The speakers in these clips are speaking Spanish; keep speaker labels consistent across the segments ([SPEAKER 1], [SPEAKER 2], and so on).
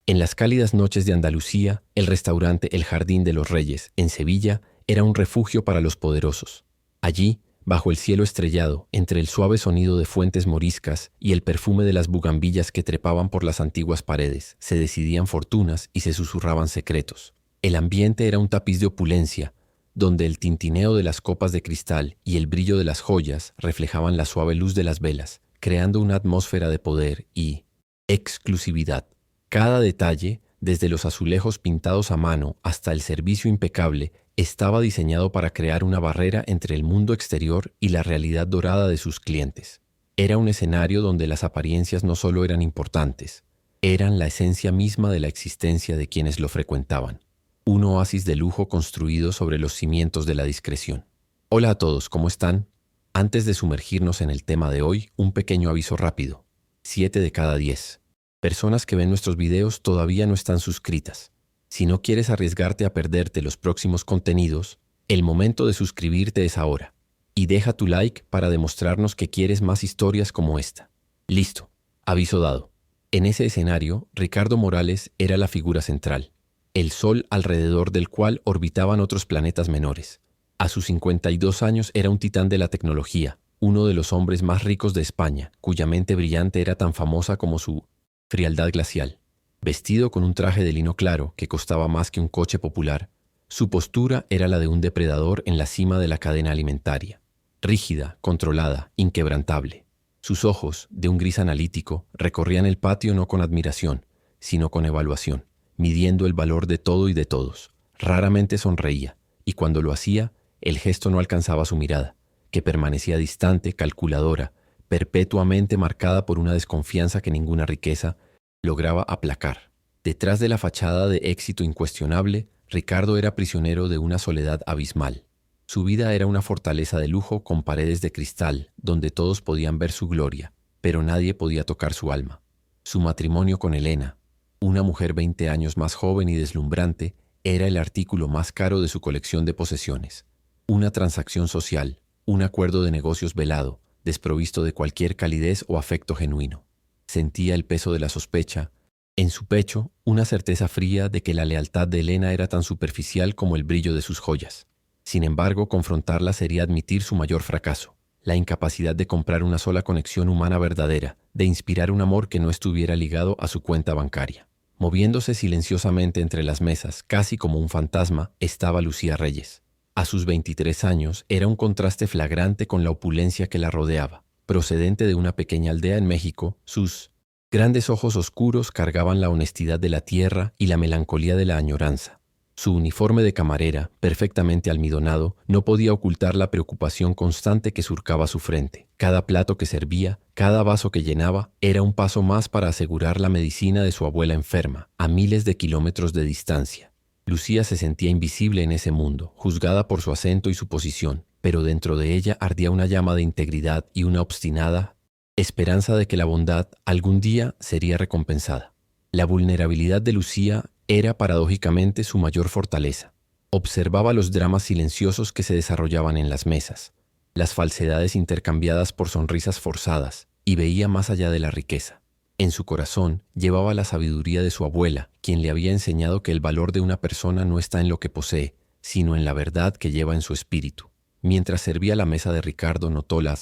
[SPEAKER 1] En las cálidas noches de Andalucía, el restaurante El Jardín de los Reyes, en Sevilla, era un refugio para los poderosos. Allí, bajo el cielo estrellado, entre el suave sonido de fuentes moriscas y el perfume de las bugambillas que trepaban por las antiguas paredes, se decidían fortunas y se susurraban secretos. El ambiente era un tapiz de opulencia, donde el tintineo de las copas de cristal y el brillo de las joyas reflejaban la suave luz de las velas, creando una atmósfera de poder y exclusividad. Cada detalle, desde los azulejos pintados a mano hasta el servicio impecable, estaba diseñado para crear una barrera entre el mundo exterior y la realidad dorada de sus clientes. Era un escenario donde las apariencias no solo eran importantes, eran la esencia misma de la existencia de quienes lo frecuentaban. Un oasis de lujo construido sobre los cimientos de la discreción. Hola a todos, ¿cómo están? Antes de sumergirnos en el tema de hoy, un pequeño aviso rápido. 7 de cada 10 personas que ven nuestros videos todavía no están suscritas. Si no quieres arriesgarte a perderte los próximos contenidos, el momento de suscribirte es ahora. Y deja tu like para demostrarnos que quieres más historias como esta. Listo, aviso dado. En ese escenario, Ricardo Morales era la figura central, el sol alrededor del cual orbitaban otros planetas menores. A sus 52 años era un titán de la tecnología, uno de los hombres más ricos de España, cuya mente brillante era tan famosa como su frialdad glacial. Vestido con un traje de lino claro que costaba más que un coche popular, su postura era la de un depredador en la cima de la cadena alimentaria. Rígida, controlada, inquebrantable. Sus ojos, de un gris analítico, recorrían el patio no con admiración, sino con evaluación, midiendo el valor de todo y de todos. Raramente sonreía, y cuando lo hacía, el gesto no alcanzaba su mirada, que permanecía distante, calculadora, perpetuamente marcada por una desconfianza que ninguna riqueza lograba aplacar. Detrás de la fachada de éxito incuestionable, Ricardo era prisionero de una soledad abismal. Su vida era una fortaleza de lujo con paredes de cristal, donde todos podían ver su gloria, pero nadie podía tocar su alma. Su matrimonio con Elena, una mujer 20 años más joven y deslumbrante, era el artículo más caro de su colección de posesiones. Una transacción social, un acuerdo de negocios velado, desprovisto de cualquier calidez o afecto genuino. Sentía el peso de la sospecha. En su pecho, una certeza fría de que la lealtad de Elena era tan superficial como el brillo de sus joyas. Sin embargo, confrontarla sería admitir su mayor fracaso, la incapacidad de comprar una sola conexión humana verdadera, de inspirar un amor que no estuviera ligado a su cuenta bancaria. Moviéndose silenciosamente entre las mesas, casi como un fantasma, estaba Lucía Reyes. A sus 23 años era un contraste flagrante con la opulencia que la rodeaba. Procedente de una pequeña aldea en México, sus grandes ojos oscuros cargaban la honestidad de la tierra y la melancolía de la añoranza. Su uniforme de camarera, perfectamente almidonado, no podía ocultar la preocupación constante que surcaba su frente. Cada plato que servía, cada vaso que llenaba, era un paso más para asegurar la medicina de su abuela enferma, a miles de kilómetros de distancia. Lucía se sentía invisible en ese mundo, juzgada por su acento y su posición, pero dentro de ella ardía una llama de integridad y una obstinada esperanza de que la bondad algún día sería recompensada. La vulnerabilidad de Lucía era paradójicamente su mayor fortaleza. Observaba los dramas silenciosos que se desarrollaban en las mesas, las falsedades intercambiadas por sonrisas forzadas, y veía más allá de la riqueza. En su corazón llevaba la sabiduría de su abuela, quien le había enseñado que el valor de una persona no está en lo que posee, sino en la verdad que lleva en su espíritu. Mientras servía la mesa de Ricardo, notó la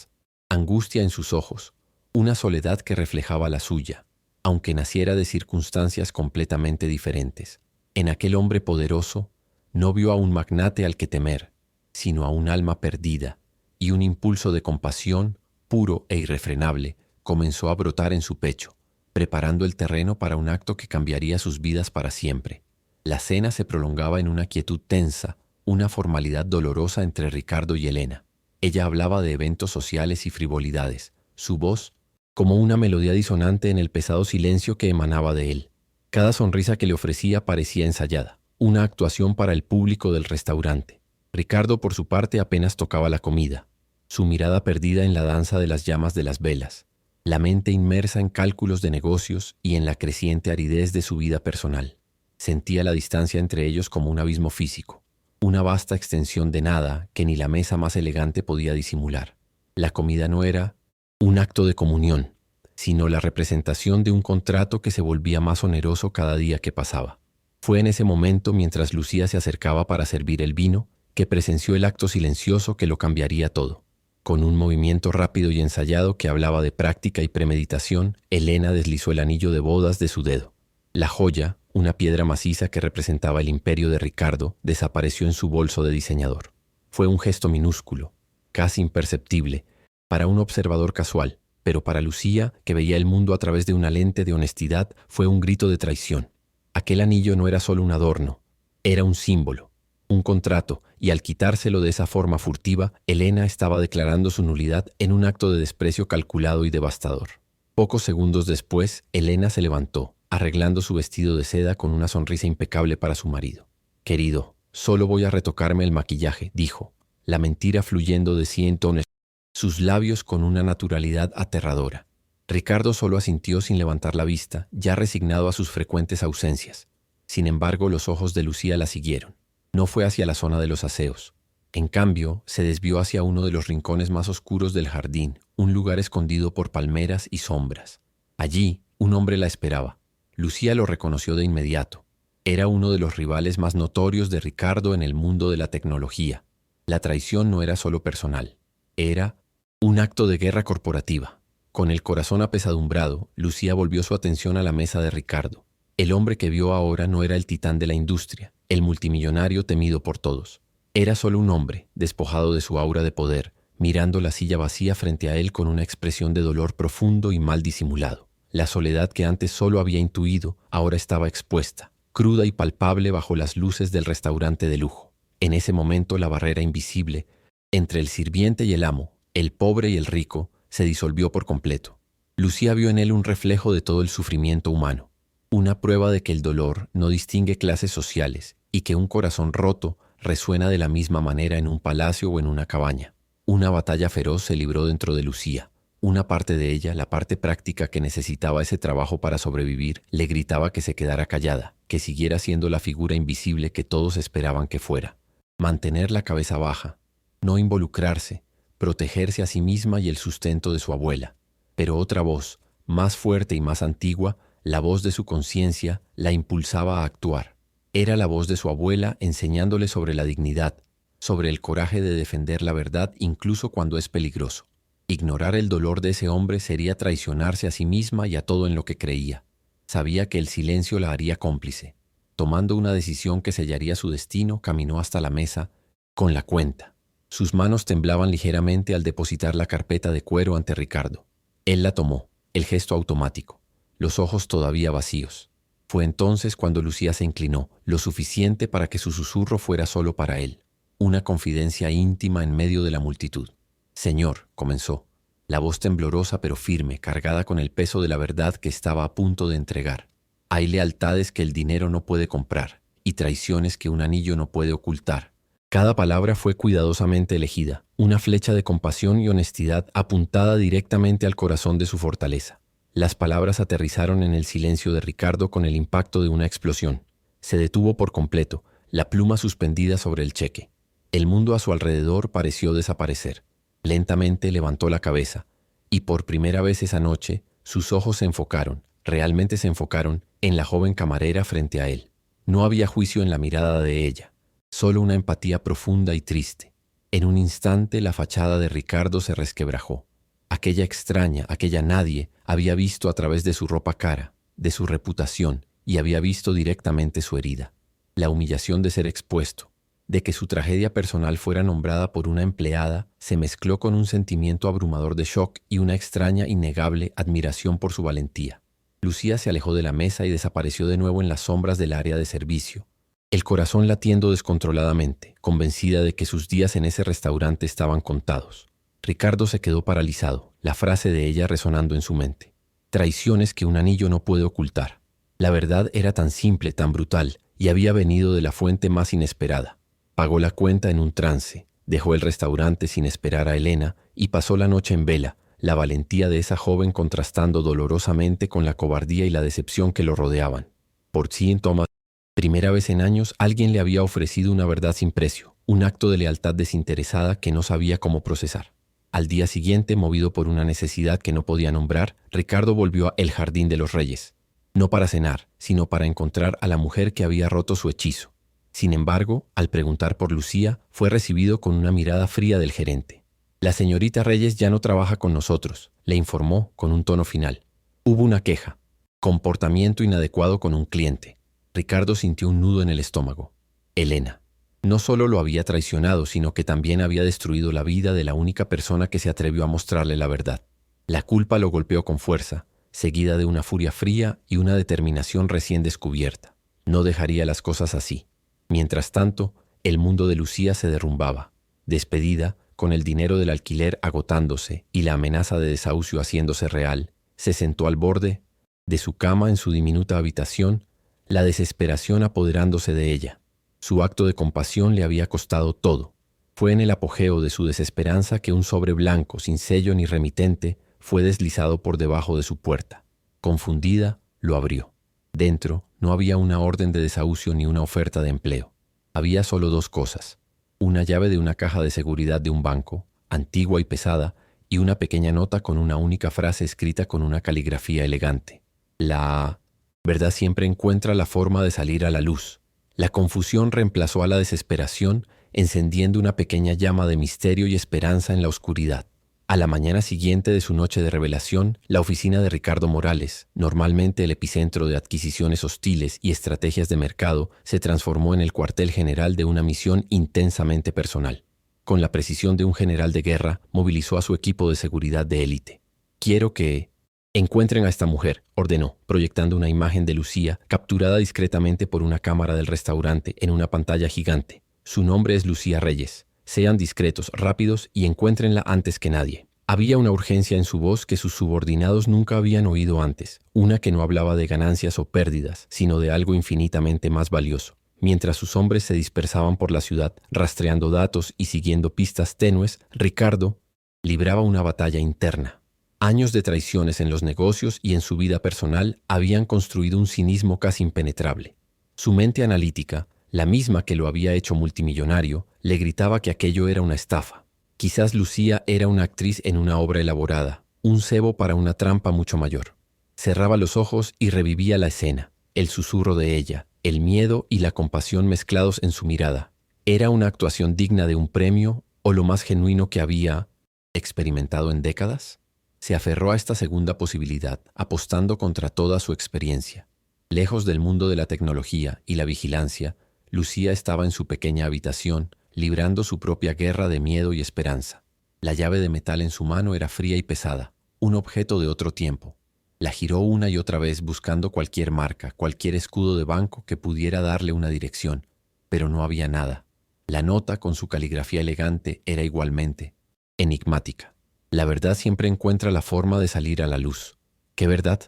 [SPEAKER 1] angustia en sus ojos, una soledad que reflejaba la suya, aunque naciera de circunstancias completamente diferentes. En aquel hombre poderoso no vio a un magnate al que temer, sino a un alma perdida, y un impulso de compasión, puro e irrefrenable, comenzó a brotar en su pecho, preparando el terreno para un acto que cambiaría sus vidas para siempre. La cena se prolongaba en una quietud tensa, una formalidad dolorosa entre Ricardo y Elena. Ella hablaba de eventos sociales y frivolidades, su voz como una melodía disonante en el pesado silencio que emanaba de él. Cada sonrisa que le ofrecía parecía ensayada, una actuación para el público del restaurante. Ricardo, por su parte, apenas tocaba la comida, su mirada perdida en la danza de las llamas de las velas, la mente inmersa en cálculos de negocios y en la creciente aridez de su vida personal. Sentía la distancia entre ellos como un abismo físico, una vasta extensión de nada que ni la mesa más elegante podía disimular. La comida no era un acto de comunión, sino la representación de un contrato que se volvía más oneroso cada día que pasaba. Fue en ese momento, mientras Lucía se acercaba para servir el vino, que presenció el acto silencioso que lo cambiaría todo. Con un movimiento rápido y ensayado que hablaba de práctica y premeditación, Elena deslizó el anillo de bodas de su dedo. La joya, una piedra maciza que representaba el imperio de Ricardo, desapareció en su bolso de diseñador. Fue un gesto minúsculo, casi imperceptible, para un observador casual, pero para Lucía, que veía el mundo a través de una lente de honestidad, fue un grito de traición. Aquel anillo no era solo un adorno, era un símbolo, un contrato, y al quitárselo de esa forma furtiva, Elena estaba declarando su nulidad en un acto de desprecio calculado y devastador. Pocos segundos después, Elena se levantó, arreglando su vestido de seda con una sonrisa impecable para su marido. «Querido, solo voy a retocarme el maquillaje», dijo, la mentira fluyendo de sí en tonos, sus labios con una naturalidad aterradora. Ricardo solo asintió sin levantar la vista, ya resignado a sus frecuentes ausencias. Sin embargo, los ojos de Lucía la siguieron. No fue hacia la zona de los aseos. En cambio, se desvió hacia uno de los rincones más oscuros del jardín, un lugar escondido por palmeras y sombras. Allí, un hombre la esperaba. Lucía lo reconoció de inmediato. Era uno de los rivales más notorios de Ricardo en el mundo de la tecnología. La traición no era solo personal. Era un acto de guerra corporativa. Con el corazón apesadumbrado, Lucía volvió su atención a la mesa de Ricardo. El hombre que vio ahora no era el titán de la industria, el multimillonario temido por todos. Era solo un hombre, despojado de su aura de poder, mirando la silla vacía frente a él con una expresión de dolor profundo y mal disimulado. La soledad que antes solo había intuido, ahora estaba expuesta, cruda y palpable bajo las luces del restaurante de lujo. En ese momento la barrera invisible entre el sirviente y el amo, el pobre y el rico, se disolvió por completo. Lucía vio en él un reflejo de todo el sufrimiento humano, una prueba de que el dolor no distingue clases sociales y que un corazón roto resuena de la misma manera en un palacio o en una cabaña. Una batalla feroz se libró dentro de Lucía. Una parte de ella, la parte práctica que necesitaba ese trabajo para sobrevivir, le gritaba que se quedara callada, que siguiera siendo la figura invisible que todos esperaban que fuera. Mantener la cabeza baja, no involucrarse, protegerse a sí misma y el sustento de su abuela. Pero otra voz, más fuerte y más antigua, la voz de su conciencia, la impulsaba a actuar. Era la voz de su abuela enseñándole sobre la dignidad, sobre el coraje de defender la verdad incluso cuando es peligroso. Ignorar el dolor de ese hombre sería traicionarse a sí misma y a todo en lo que creía. Sabía que el silencio la haría cómplice. Tomando una decisión que sellaría su destino, caminó hasta la mesa con la cuenta. Sus manos temblaban ligeramente al depositar la carpeta de cuero ante Ricardo. Él la tomó, el gesto automático, los ojos todavía vacíos. Fue entonces cuando Lucía se inclinó, lo suficiente para que su susurro fuera solo para él, una confidencia íntima en medio de la multitud. «Señor», comenzó, la voz temblorosa pero firme, cargada con el peso de la verdad que estaba a punto de entregar. «Hay lealtades que el dinero no puede comprar y traiciones que un anillo no puede ocultar». Cada palabra fue cuidadosamente elegida, una flecha de compasión y honestidad apuntada directamente al corazón de su fortaleza. Las palabras aterrizaron en el silencio de Ricardo con el impacto de una explosión. Se detuvo por completo, la pluma suspendida sobre el cheque. El mundo a su alrededor pareció desaparecer. Lentamente levantó la cabeza, y por primera vez esa noche, sus ojos se enfocaron, realmente se enfocaron, en la joven camarera frente a él. No había juicio en la mirada de ella, solo una empatía profunda y triste. En un instante la fachada de Ricardo se resquebrajó. Aquella extraña, aquella nadie, había visto a través de su ropa cara, de su reputación, y había visto directamente su herida. La humillación de ser expuesto, de que su tragedia personal fuera nombrada por una empleada, se mezcló con un sentimiento abrumador de shock y una extraña, innegable admiración por su valentía. Lucía se alejó de la mesa y desapareció de nuevo en las sombras del área de servicio, el corazón latiendo descontroladamente, convencida de que sus días en ese restaurante estaban contados. Ricardo se quedó paralizado, la frase de ella resonando en su mente. Traiciones que un anillo no puede ocultar. La verdad era tan simple, tan brutal, y había venido de la fuente más inesperada. Pagó la cuenta en un trance, dejó el restaurante sin esperar a Elena y pasó la noche en vela, la valentía de esa joven contrastando dolorosamente con la cobardía y la decepción que lo rodeaban. Por síntomas, primera vez en años alguien le había ofrecido una verdad sin precio, un acto de lealtad desinteresada que no sabía cómo procesar. Al día siguiente, movido por una necesidad que no podía nombrar, Ricardo volvió a El Jardín de los Reyes. No para cenar, sino para encontrar a la mujer que había roto su hechizo. Sin embargo, al preguntar por Lucía, fue recibido con una mirada fría del gerente. La señorita Reyes ya no trabaja con nosotros, le informó con un tono final. Hubo una queja. Comportamiento inadecuado con un cliente. Ricardo sintió un nudo en el estómago. Elena. No solo lo había traicionado, sino que también había destruido la vida de la única persona que se atrevió a mostrarle la verdad. La culpa lo golpeó con fuerza, seguida de una furia fría y una determinación recién descubierta. No dejaría las cosas así. Mientras tanto, el mundo de Lucía se derrumbaba. Despedida, con el dinero del alquiler agotándose y la amenaza de desahucio haciéndose real, se sentó al borde de su cama en su diminuta habitación, la desesperación apoderándose de ella. Su acto de compasión le había costado todo. Fue en el apogeo de su desesperanza que un sobre blanco, sin sello ni remitente, fue deslizado por debajo de su puerta. Confundida, lo abrió. Dentro no había una orden de desahucio ni una oferta de empleo. Había solo dos cosas: una llave de una caja de seguridad de un banco, antigua y pesada, y una pequeña nota con una única frase escrita con una caligrafía elegante. La verdad siempre encuentra la forma de salir a la luz. La confusión reemplazó a la desesperación, encendiendo una pequeña llama de misterio y esperanza en la oscuridad. A la mañana siguiente de su noche de revelación, la oficina de Ricardo Morales, normalmente el epicentro de adquisiciones hostiles y estrategias de mercado, se transformó en el cuartel general de una misión intensamente personal. Con la precisión de un general de guerra, movilizó a su equipo de seguridad de élite. «Quiero que encuentren a esta mujer», ordenó, proyectando una imagen de Lucía, capturada discretamente por una cámara del restaurante en una pantalla gigante. «Su nombre es Lucía Reyes. Sean discretos, rápidos y encuéntrenla antes que nadie». Había una urgencia en su voz que sus subordinados nunca habían oído antes, una que no hablaba de ganancias o pérdidas, sino de algo infinitamente más valioso. Mientras sus hombres se dispersaban por la ciudad, rastreando datos y siguiendo pistas tenues, Ricardo libraba una batalla interna. Años de traiciones en los negocios y en su vida personal habían construido un cinismo casi impenetrable. Su mente analítica, la misma que lo había hecho multimillonario, le gritaba que aquello era una estafa. Quizás Lucía era una actriz en una obra elaborada, un cebo para una trampa mucho mayor. Cerraba los ojos y revivía la escena, el susurro de ella, el miedo y la compasión mezclados en su mirada. ¿Era una actuación digna de un premio o lo más genuino que había experimentado en décadas? Se aferró a esta segunda posibilidad, apostando contra toda su experiencia. Lejos del mundo de la tecnología y la vigilancia, Lucía estaba en su pequeña habitación, librando su propia guerra de miedo y esperanza. La llave de metal en su mano era fría y pesada, un objeto de otro tiempo. La giró una y otra vez buscando cualquier marca, cualquier escudo de banco que pudiera darle una dirección, pero no había nada. La nota, con su caligrafía elegante, era igualmente enigmática. La verdad siempre encuentra la forma de salir a la luz. ¿Qué verdad?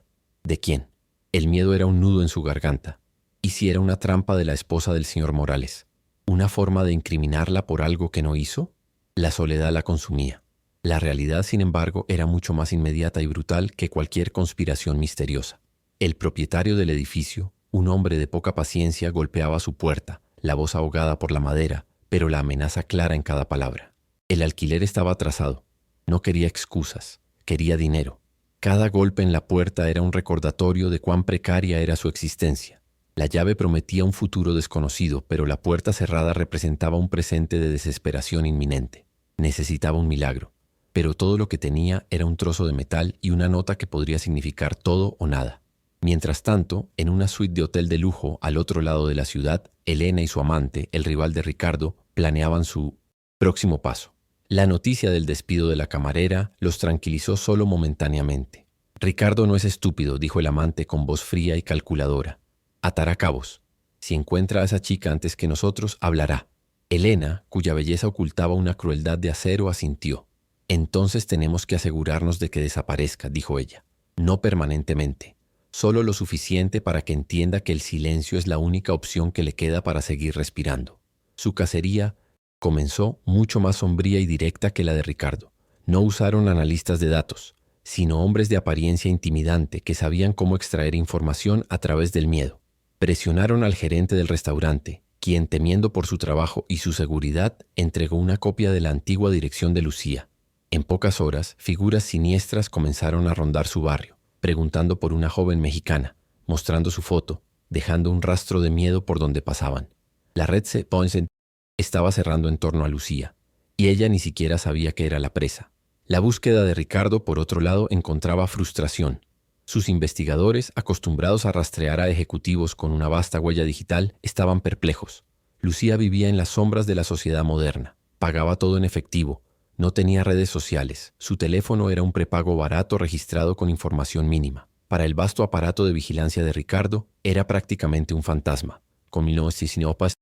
[SPEAKER 1] ¿De quién? El miedo era un nudo en su garganta. ¿Y si era una trampa de la esposa del señor Morales? ¿Una forma de incriminarla por algo que no hizo? La soledad la consumía. La realidad, sin embargo, era mucho más inmediata y brutal que cualquier conspiración misteriosa. El propietario del edificio, un hombre de poca paciencia, golpeaba su puerta, la voz ahogada por la madera, pero la amenaza clara en cada palabra. El alquiler estaba atrasado. No quería excusas, quería dinero. Cada golpe en la puerta era un recordatorio de cuán precaria era su existencia. La llave prometía un futuro desconocido, pero la puerta cerrada representaba un presente de desesperación inminente. Necesitaba un milagro, pero todo lo que tenía era un trozo de metal y una nota que podría significar todo o nada. Mientras tanto, en una suite de hotel de lujo al otro lado de la ciudad, Elena y su amante, el rival de Ricardo, planeaban su próximo paso. La noticia del despido de la camarera los tranquilizó solo momentáneamente. «Ricardo no es estúpido», dijo el amante con voz fría y calculadora. «Atará cabos. Si encuentra a esa chica antes que nosotros, hablará». Elena, cuya belleza ocultaba una crueldad de acero, asintió. «Entonces tenemos que asegurarnos de que desaparezca», dijo ella. «No permanentemente. Solo lo suficiente para que entienda que el silencio es la única opción que le queda para seguir respirando». Su cacería comenzó mucho más sombría y directa que la de Ricardo. No usaron analistas de datos, sino hombres de apariencia intimidante que sabían cómo extraer información a través del miedo. Presionaron al gerente del restaurante, quien, temiendo por su trabajo y su seguridad, entregó una copia de la antigua dirección de Lucía. En pocas horas, figuras siniestras comenzaron a rondar su barrio, preguntando por una joven mexicana, mostrando su foto, dejando un rastro de miedo por donde pasaban. La red se estaba cerrando en torno a Lucía, y ella ni siquiera sabía que era la presa. La búsqueda de Ricardo, por otro lado, encontraba frustración. Sus investigadores, acostumbrados a rastrear a ejecutivos con una vasta huella digital, estaban perplejos. Lucía vivía en las sombras de la sociedad moderna. Pagaba todo en efectivo. No tenía redes sociales. Su teléfono era un prepago barato registrado con información mínima. Para el vasto aparato de vigilancia de Ricardo, era prácticamente un fantasma. Con 1919,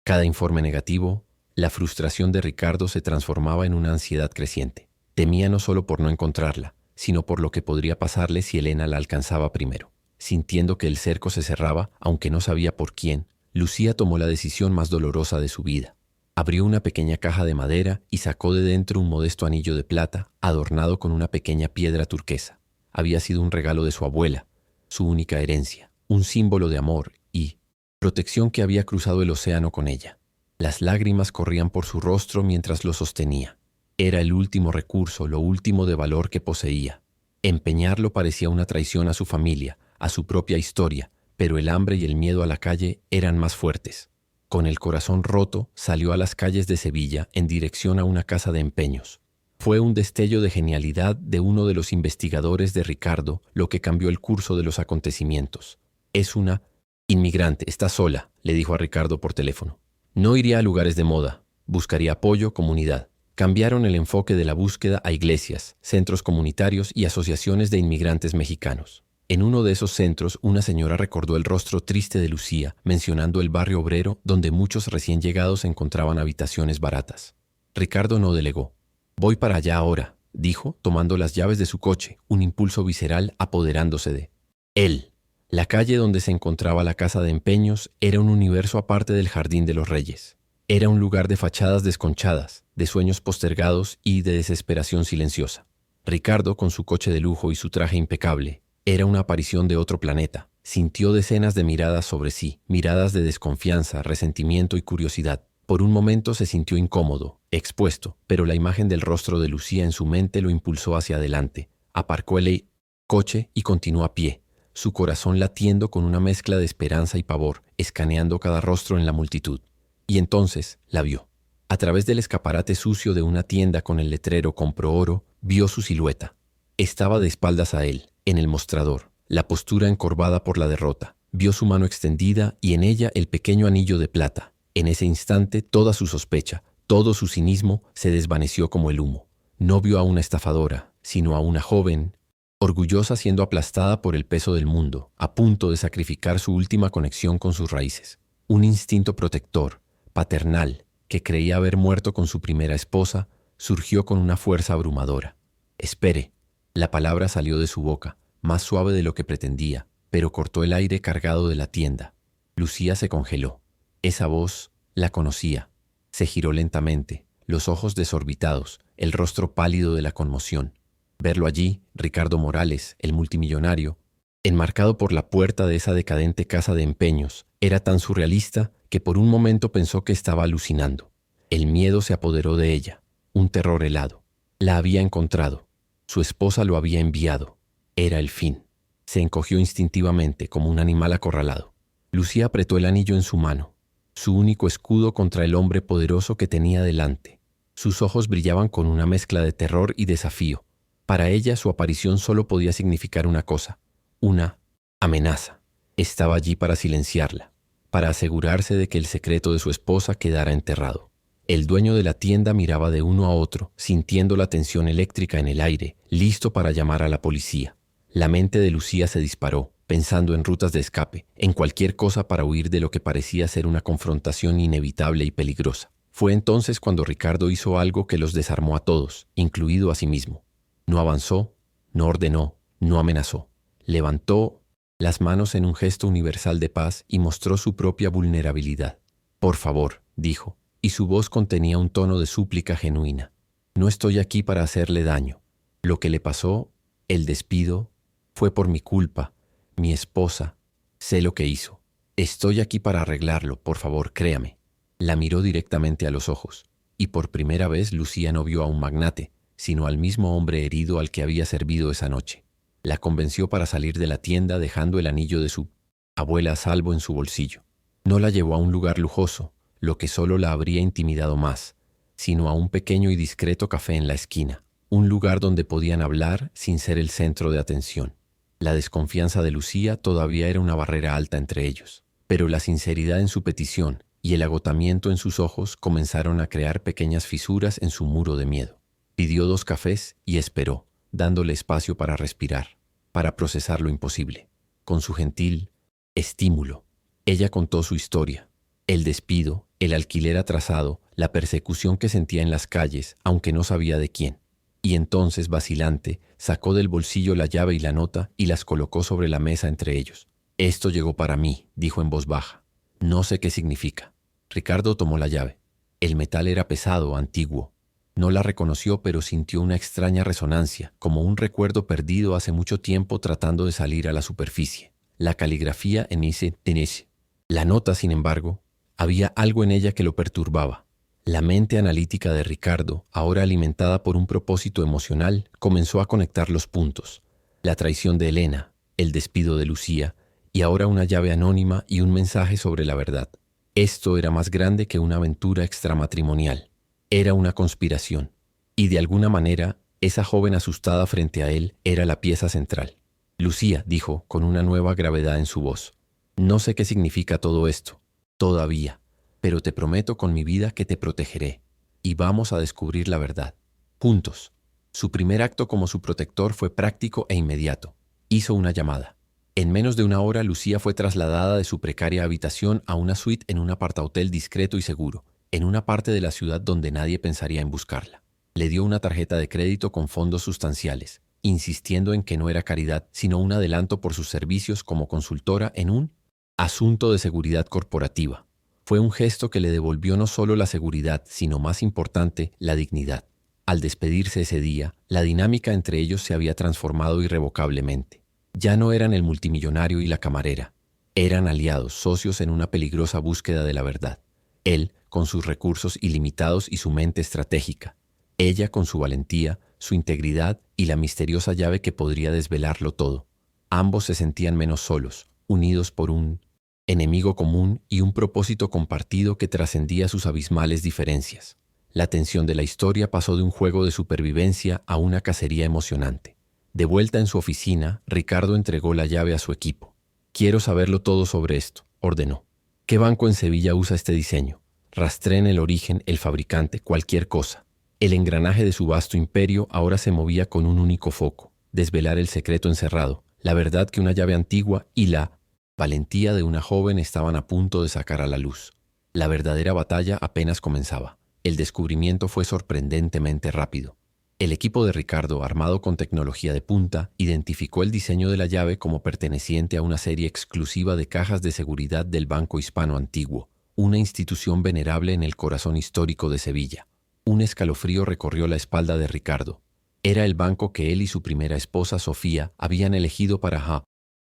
[SPEAKER 1] cada informe negativo, la frustración de Ricardo se transformaba en una ansiedad creciente. Temía no solo por no encontrarla, sino por lo que podría pasarle si Elena la alcanzaba primero. Sintiendo que el cerco se cerraba, aunque no sabía por quién, Lucía tomó la decisión más dolorosa de su vida. Abrió una pequeña caja de madera y sacó de dentro un modesto anillo de plata adornado con una pequeña piedra turquesa. Había sido un regalo de su abuela, su única herencia, un símbolo de amor y protección que había cruzado el océano con ella. Las lágrimas corrían por su rostro mientras lo sostenía. Era el último recurso, lo último de valor que poseía. Empeñarlo parecía una traición a su familia, a su propia historia, pero el hambre y el miedo a la calle eran más fuertes. Con el corazón roto, salió a las calles de Sevilla en dirección a una casa de empeños. Fue un destello de genialidad de uno de los investigadores de Ricardo lo que cambió el curso de los acontecimientos. Es una inmigrante, está sola, le dijo a Ricardo por teléfono. No iría a lugares de moda, buscaría apoyo, comunidad. Cambiaron el enfoque de la búsqueda a iglesias, centros comunitarios y asociaciones de inmigrantes mexicanos. En uno de esos centros, una señora recordó el rostro triste de Lucía, mencionando el barrio obrero donde muchos recién llegados encontraban habitaciones baratas. Ricardo no delegó. «Voy para allá ahora», dijo, tomando las llaves de su coche, un impulso visceral apoderándose de él. La calle donde se encontraba la casa de empeños era un universo aparte del Jardín de los Reyes. Era un lugar de fachadas desconchadas, de sueños postergados y de desesperación silenciosa. Ricardo, con su coche de lujo y su traje impecable, era una aparición de otro planeta. Sintió decenas de miradas sobre sí, miradas de desconfianza, resentimiento y curiosidad. Por un momento se sintió incómodo, expuesto, pero la imagen del rostro de Lucía en su mente lo impulsó hacia adelante. Aparcó el coche y continuó a pie, su corazón latiendo con una mezcla de esperanza y pavor, escaneando cada rostro en la multitud. Y entonces la vio. A través del escaparate sucio de una tienda con el letrero «Compro oro», vio su silueta. Estaba de espaldas a él, en el mostrador, la postura encorvada por la derrota. Vio su mano extendida y en ella el pequeño anillo de plata. En ese instante, toda su sospecha, todo su cinismo se desvaneció como el humo. No vio a una estafadora, sino a una joven, orgullosa siendo aplastada por el peso del mundo, a punto de sacrificar su última conexión con sus raíces. Un instinto protector, paternal, que creía haber muerto con su primera esposa, surgió con una fuerza abrumadora. «Espere». La palabra salió de su boca, más suave de lo que pretendía, pero cortó el aire cargado de la tienda. Lucía se congeló. Esa voz la conocía. Se giró lentamente, los ojos desorbitados, el rostro pálido de la conmoción. Verlo allí, Ricardo Morales, el multimillonario, enmarcado por la puerta de esa decadente casa de empeños, era tan surrealista que por un momento pensó que estaba alucinando. El miedo se apoderó de ella, un terror helado. La había encontrado. Su esposa lo había enviado. Era el fin. Se encogió instintivamente como un animal acorralado. Lucía apretó el anillo en su mano, su único escudo contra el hombre poderoso que tenía delante. Sus ojos brillaban con una mezcla de terror y desafío. Para ella su aparición solo podía significar una cosa, una amenaza. Estaba allí para silenciarla, para asegurarse de que el secreto de su esposa quedara enterrado. El dueño de la tienda miraba de uno a otro, sintiendo la tensión eléctrica en el aire, listo para llamar a la policía. La mente de Lucía se disparó, pensando en rutas de escape, en cualquier cosa para huir de lo que parecía ser una confrontación inevitable y peligrosa. Fue entonces cuando Ricardo hizo algo que los desarmó a todos, incluido a sí mismo. No avanzó, no ordenó, no amenazó. Levantó las manos en un gesto universal de paz y mostró su propia vulnerabilidad. «Por favor», dijo, y su voz contenía un tono de súplica genuina. «No estoy aquí para hacerle daño. Lo que le pasó, el despido, fue por mi culpa, mi esposa. Sé lo que hizo. Estoy aquí para arreglarlo, por favor, créame». La miró directamente a los ojos, y por primera vez Lucía no vio a un magnate, sino al mismo hombre herido al que había servido esa noche. La convenció para salir de la tienda dejando el anillo de su abuela a salvo en su bolsillo. No la llevó a un lugar lujoso, lo que solo la habría intimidado más, sino a un pequeño y discreto café en la esquina, un lugar donde podían hablar sin ser el centro de atención. La desconfianza de Lucía todavía era una barrera alta entre ellos, pero la sinceridad en su petición y el agotamiento en sus ojos comenzaron a crear pequeñas fisuras en su muro de miedo. Pidió 2 cafés y esperó, dándole espacio para respirar, para procesar lo imposible. Con su gentil estímulo, ella contó su historia, el despido, el alquiler atrasado, la persecución que sentía en las calles, aunque no sabía de quién. Y entonces, vacilante, sacó del bolsillo la llave y la nota y las colocó sobre la mesa entre ellos. «Esto llegó para mí», dijo en voz baja. «No sé qué significa». Ricardo tomó la llave. El metal era pesado, antiguo. No la reconoció, pero sintió una extraña resonancia, como un recuerdo perdido hace mucho tiempo tratando de salir a la superficie. La caligrafía en ese tenés. La nota, sin embargo, había algo en ella que lo perturbaba. La mente analítica de Ricardo, ahora alimentada por un propósito emocional, comenzó a conectar los puntos. La traición de Elena, el despido de Lucía, y ahora una llave anónima y un mensaje sobre la verdad. Esto era más grande que una aventura extramatrimonial. Era una conspiración. Y de alguna manera, esa joven asustada frente a él era la pieza central. «Lucía», dijo, con una nueva gravedad en su voz. «No sé qué significa todo esto, todavía, pero te prometo con mi vida que te protegeré. Y vamos a descubrir la verdad. Juntos». Su primer acto como su protector fue práctico e inmediato. Hizo una llamada. En menos de una hora, Lucía fue trasladada de su precaria habitación a una suite en un apartahotel discreto y seguro, en una parte de la ciudad donde nadie pensaría en buscarla. Le dio una tarjeta de crédito con fondos sustanciales, insistiendo en que no era caridad, sino un adelanto por sus servicios como consultora en un asunto de seguridad corporativa. Fue un gesto que le devolvió no solo la seguridad, sino más importante, la dignidad. Al despedirse ese día, la dinámica entre ellos se había transformado irrevocablemente. Ya no eran el multimillonario y la camarera. Eran aliados, socios en una peligrosa búsqueda de la verdad. Él, con sus recursos ilimitados y su mente estratégica. Ella, con su valentía, su integridad y la misteriosa llave que podría desvelarlo todo. Ambos se sentían menos solos, unidos por un enemigo común y un propósito compartido que trascendía sus abismales diferencias. La tensión de la historia pasó de un juego de supervivencia a una cacería emocionante. De vuelta en su oficina, Ricardo entregó la llave a su equipo. «Quiero saberlo todo sobre esto», ordenó. «¿Qué banco en Sevilla usa este diseño? Rastreen el origen, el fabricante, cualquier cosa». El engranaje de su vasto imperio ahora se movía con un único foco: desvelar el secreto encerrado, la verdad que una llave antigua y la valentía de una joven estaban a punto de sacar a la luz. La verdadera batalla apenas comenzaba. El descubrimiento fue sorprendentemente rápido. El equipo de Ricardo, armado con tecnología de punta, identificó el diseño de la llave como perteneciente a una serie exclusiva de cajas de seguridad del Banco Hispano Antiguo, una institución venerable en el corazón histórico de Sevilla. Un escalofrío recorrió la espalda de Ricardo. Era el banco que él y su primera esposa, Sofía, habían elegido para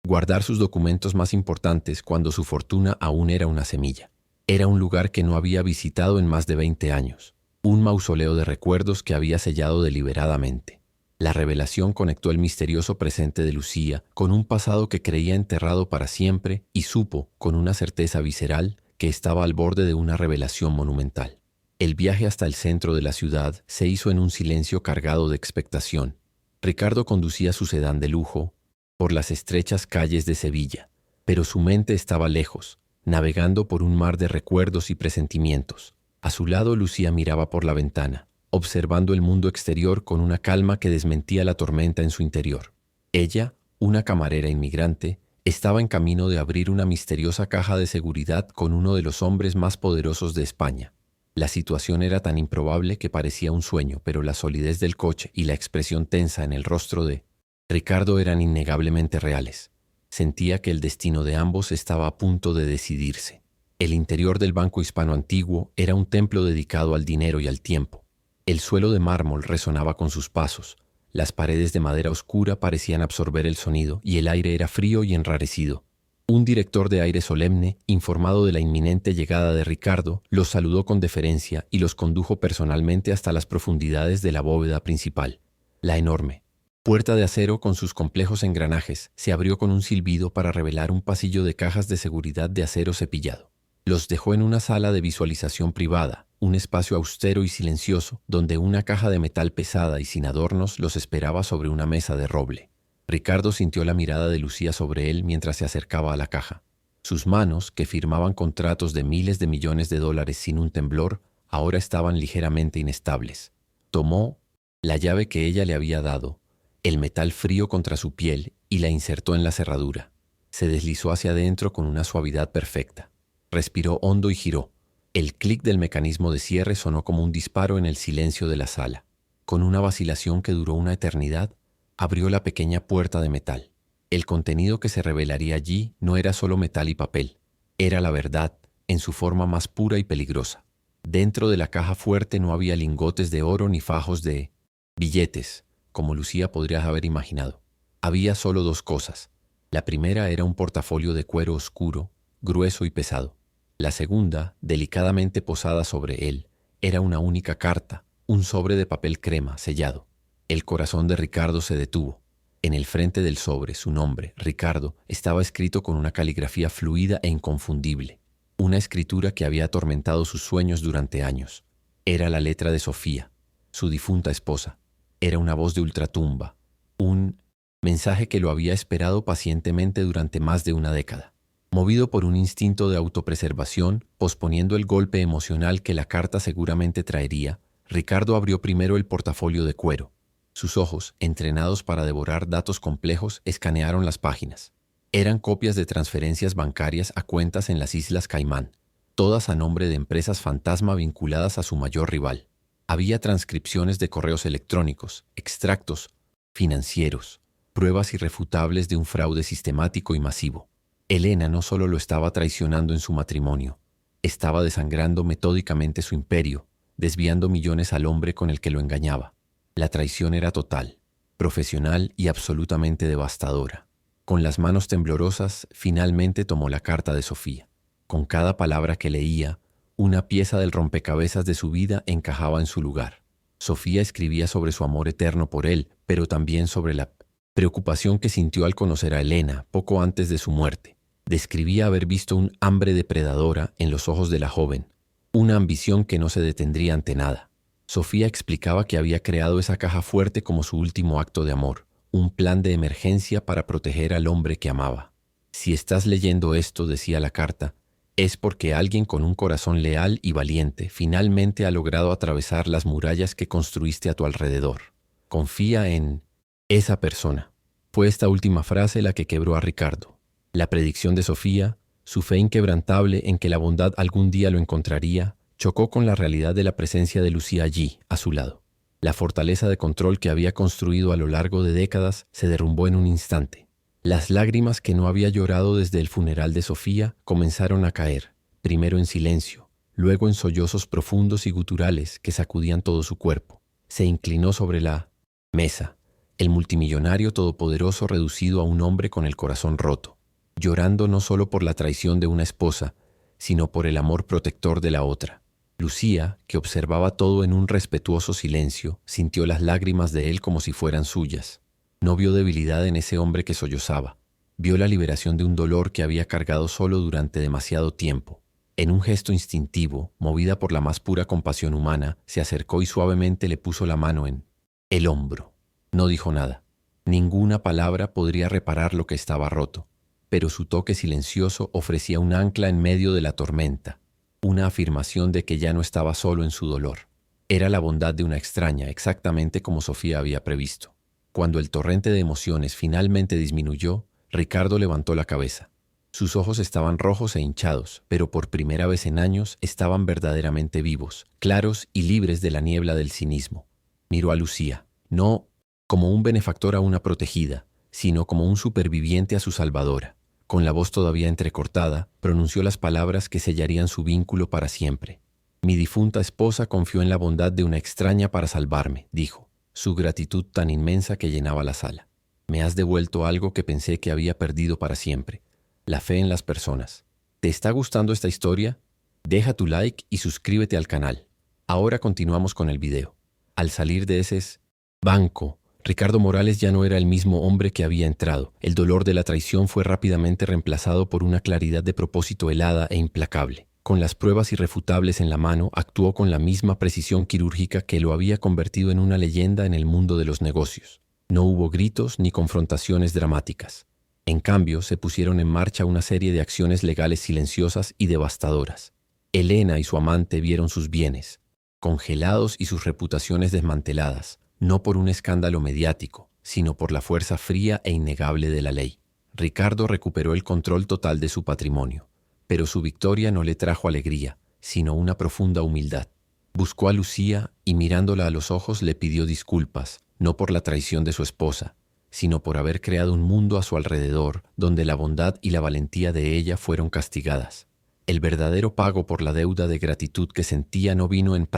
[SPEAKER 1] guardar sus documentos más importantes cuando su fortuna aún era una semilla. Era un lugar que no había visitado en más de 20 años. Un mausoleo de recuerdos que había sellado deliberadamente. La revelación conectó el misterioso presente de Lucía con un pasado que creía enterrado para siempre y supo, con una certeza visceral, que estaba al borde de una revelación monumental. El viaje hasta el centro de la ciudad se hizo en un silencio cargado de expectación. Ricardo conducía su sedán de lujo por las estrechas calles de Sevilla, pero su mente estaba lejos, navegando por un mar de recuerdos y presentimientos. A su lado, Lucía miraba por la ventana, observando el mundo exterior con una calma que desmentía la tormenta en su interior. Ella, una camarera inmigrante, estaba en camino de abrir una misteriosa caja de seguridad con uno de los hombres más poderosos de España. La situación era tan improbable que parecía un sueño, pero la solidez del coche y la expresión tensa en el rostro de Ricardo eran innegablemente reales. Sentía que el destino de ambos estaba a punto de decidirse. El interior del Banco Hispano Antiguo era un templo dedicado al dinero y al tiempo. El suelo de mármol resonaba con sus pasos. Las paredes de madera oscura parecían absorber el sonido y el aire era frío y enrarecido. Un director de aire solemne, informado de la inminente llegada de Ricardo, los saludó con deferencia y los condujo personalmente hasta las profundidades de la bóveda principal. La enorme puerta de acero con sus complejos engranajes se abrió con un silbido para revelar un pasillo de cajas de seguridad de acero cepillado. Los dejó en una sala de visualización privada, un espacio austero y silencioso, donde una caja de metal pesada y sin adornos los esperaba sobre una mesa de roble. Ricardo sintió la mirada de Lucía sobre él mientras se acercaba a la caja. Sus manos, que firmaban contratos de miles de millones de dólares sin un temblor, ahora estaban ligeramente inestables. Tomó la llave que ella le había dado, el metal frío contra su piel, y la insertó en la cerradura. Se deslizó hacia adentro con una suavidad perfecta. Respiró hondo y giró. El clic del mecanismo de cierre sonó como un disparo en el silencio de la sala. Con una vacilación que duró una eternidad, abrió la pequeña puerta de metal. El contenido que se revelaría allí no era solo metal y papel. Era la verdad, en su forma más pura y peligrosa. Dentro de la caja fuerte no había lingotes de oro ni fajos de billetes, como Lucía podría haber imaginado. Había solo dos cosas. La primera era un portafolio de cuero oscuro, grueso y pesado. La segunda, delicadamente posada sobre él, era una única carta, un sobre de papel crema sellado. El corazón de Ricardo se detuvo. En el frente del sobre, su nombre, Ricardo, estaba escrito con una caligrafía fluida e inconfundible. Una escritura que había atormentado sus sueños durante años. Era la letra de Sofía, su difunta esposa. Era una voz de ultratumba, un mensaje que lo había esperado pacientemente durante más de una década. Movido por un instinto de autopreservación, posponiendo el golpe emocional que la carta seguramente traería, Ricardo abrió primero el portafolio de cuero. Sus ojos, entrenados para devorar datos complejos, escanearon las páginas. Eran copias de transferencias bancarias a cuentas en las Islas Caimán, todas a nombre de empresas fantasma vinculadas a su mayor rival. Había transcripciones de correos electrónicos, extractos financieros, pruebas irrefutables de un fraude sistemático y masivo. Elena no solo lo estaba traicionando en su matrimonio, estaba desangrando metódicamente su imperio, desviando millones al hombre con el que lo engañaba. La traición era total, profesional y absolutamente devastadora. Con las manos temblorosas, finalmente tomó la carta de Sofía. Con cada palabra que leía, una pieza del rompecabezas de su vida encajaba en su lugar. Sofía escribía sobre su amor eterno por él, pero también sobre la preocupación que sintió al conocer a Elena poco antes de su muerte. Describía haber visto un hambre depredadora en los ojos de la joven, una ambición que no se detendría ante nada. Sofía explicaba que había creado esa caja fuerte como su último acto de amor, un plan de emergencia para proteger al hombre que amaba. Si estás leyendo esto, decía la carta, es porque alguien con un corazón leal y valiente finalmente ha logrado atravesar las murallas que construiste a tu alrededor. Confía en esa persona. Fue esta última frase la que quebró a Ricardo. La predicción de Sofía, su fe inquebrantable en que la bondad algún día lo encontraría, chocó con la realidad de la presencia de Lucía allí, a su lado. La fortaleza de control que había construido a lo largo de décadas se derrumbó en un instante. Las lágrimas que no había llorado desde el funeral de Sofía comenzaron a caer, primero en silencio, luego en sollozos profundos y guturales que sacudían todo su cuerpo. Se inclinó sobre la mesa, el multimillonario todopoderoso reducido a un hombre con el corazón roto, llorando no solo por la traición de una esposa, sino por el amor protector de la otra. Lucía, que observaba todo en un respetuoso silencio, sintió las lágrimas de él como si fueran suyas. No vio debilidad en ese hombre que sollozaba. Vio la liberación de un dolor que había cargado solo durante demasiado tiempo. En un gesto instintivo, movida por la más pura compasión humana, se acercó y suavemente le puso la mano en el hombro. No dijo nada. Ninguna palabra podría reparar lo que estaba roto, pero su toque silencioso ofrecía un ancla en medio de la tormenta, una afirmación de que ya no estaba solo en su dolor. Era la bondad de una extraña, exactamente como Sofía había previsto. Cuando el torrente de emociones finalmente disminuyó, Ricardo levantó la cabeza. Sus ojos estaban rojos e hinchados, pero por primera vez en años estaban verdaderamente vivos, claros y libres de la niebla del cinismo. Miró a Lucía, no como un benefactor a una protegida, sino como un superviviente a su salvadora. Con la voz todavía entrecortada, pronunció las palabras que sellarían su vínculo para siempre. Mi difunta esposa confió en la bondad de una extraña para salvarme, dijo, su gratitud tan inmensa que llenaba la sala. Me has devuelto algo que pensé que había perdido para siempre. la fe en las personas. ¿Te está gustando esta historia? Deja tu like y suscríbete al canal. Ahora continuamos con el video. Al salir de ese banco, Ricardo Morales ya no era el mismo hombre que había entrado. El dolor de la traición fue rápidamente reemplazado por una claridad de propósito helada e implacable. Con las pruebas irrefutables en la mano, actuó con la misma precisión quirúrgica que lo había convertido en una leyenda en el mundo de los negocios. No hubo gritos ni confrontaciones dramáticas. En cambio, se pusieron en marcha una serie de acciones legales silenciosas y devastadoras. Elena y su amante vieron sus bienes congelados y sus reputaciones desmanteladas, no por un escándalo mediático, sino por la fuerza fría e innegable de la ley. Ricardo recuperó el control total de su patrimonio, pero su victoria no le trajo alegría, sino una profunda humildad. Buscó a Lucía y mirándola a los ojos le pidió disculpas, no por la traición de su esposa, sino por haber creado un mundo a su alrededor donde la bondad y la valentía de ella fueron castigadas. El verdadero pago por la deuda de gratitud que sentía no vino en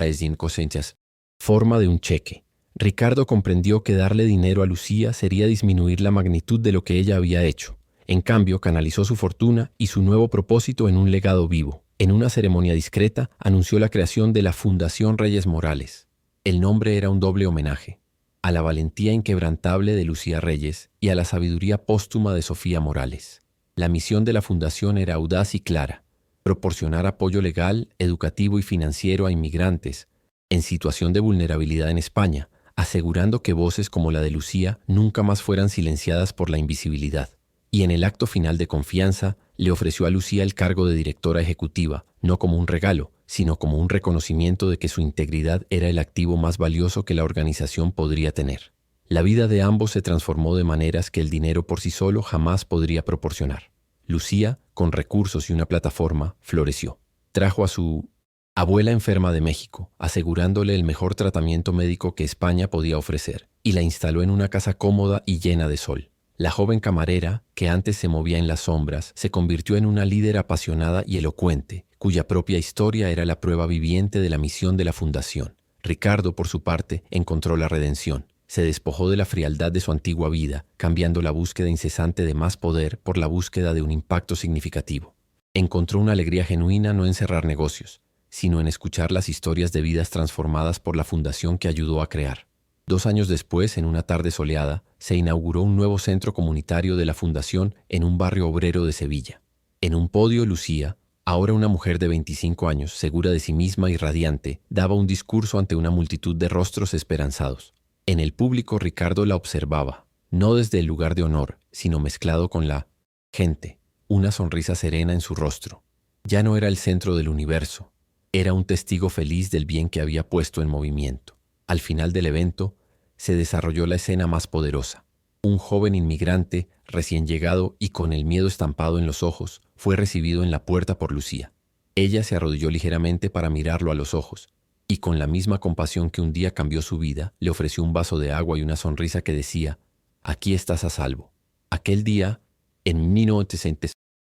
[SPEAKER 1] forma de un cheque. Ricardo comprendió que darle dinero a Lucía sería disminuir la magnitud de lo que ella había hecho. En cambio, canalizó su fortuna y su nuevo propósito en un legado vivo. En una ceremonia discreta, anunció la creación de la Fundación Reyes Morales. El nombre era un doble homenaje: a la valentía inquebrantable de Lucía Reyes y a la sabiduría póstuma de Sofía Morales. La misión de la fundación era audaz y clara: proporcionar apoyo legal, educativo y financiero a inmigrantes en situación de vulnerabilidad en España, asegurando que voces como la de Lucía nunca más fueran silenciadas por la invisibilidad. Y en el acto final de confianza, le ofreció a Lucía el cargo de directora ejecutiva, no como un regalo, sino como un reconocimiento de que su integridad era el activo más valioso que la organización podría tener. La vida de ambos se transformó de maneras que el dinero por sí solo jamás podría proporcionar. Lucía, con recursos y una plataforma, floreció. Trajo a su abuela enferma de México, asegurándole el mejor tratamiento médico que España podía ofrecer, y la instaló en una casa cómoda y llena de sol. La joven camarera, que antes se movía en las sombras, se convirtió en una líder apasionada y elocuente, cuya propia historia era la prueba viviente de la misión de la fundación. Ricardo, por su parte, encontró la redención. Se despojó de la frialdad de su antigua vida, cambiando la búsqueda incesante de más poder por la búsqueda de un impacto significativo. Encontró una alegría genuina no en cerrar negocios, sino en escuchar las historias de vidas transformadas por la fundación que ayudó a crear. 2 años después, en una tarde soleada, se inauguró un nuevo centro comunitario de la fundación en un barrio obrero de Sevilla. En un podio, Lucía, ahora una mujer de 25 años, segura de sí misma y radiante, daba un discurso ante una multitud de rostros esperanzados. En el público, Ricardo la observaba, no desde el lugar de honor, sino mezclado con la gente, una sonrisa serena en su rostro. Ya no era el centro del universo, era un testigo feliz del bien que había puesto en movimiento. Al final del evento, se desarrolló la escena más poderosa. Un joven inmigrante, recién llegado y con el miedo estampado en los ojos, fue recibido en la puerta por Lucía. Ella se arrodilló ligeramente para mirarlo a los ojos, y con la misma compasión que un día cambió su vida, le ofreció un vaso de agua y una sonrisa que decía: «Aquí estás a salvo». Aquel día, en 1900,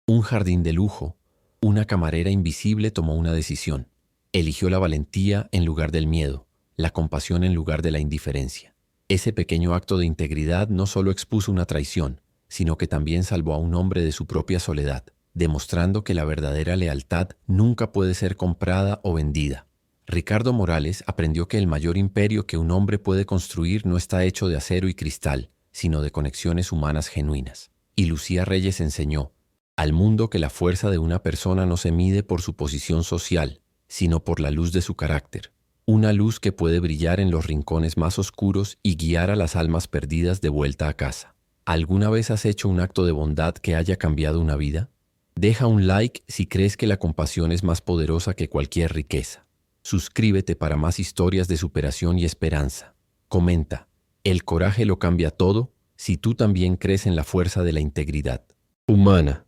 [SPEAKER 1] un jardín de lujo, una camarera invisible tomó una decisión. Eligió la valentía en lugar del miedo, la compasión en lugar de la indiferencia. Ese pequeño acto de integridad no solo expuso una traición, sino que también salvó a un hombre de su propia soledad, demostrando que la verdadera lealtad nunca puede ser comprada o vendida. Ricardo Morales aprendió que el mayor imperio que un hombre puede construir no está hecho de acero y cristal, sino de conexiones humanas genuinas. Y Lucía Reyes enseñó al mundo que la fuerza de una persona no se mide por su posición social, sino por la luz de su carácter. Una luz que puede brillar en los rincones más oscuros y guiar a las almas perdidas de vuelta a casa. ¿Alguna vez has hecho un acto de bondad que haya cambiado una vida? Deja un like si crees que la compasión es más poderosa que cualquier riqueza. Suscríbete para más historias de superación y esperanza. Comenta: el coraje lo cambia todo si tú también crees en la fuerza de la integridad humana.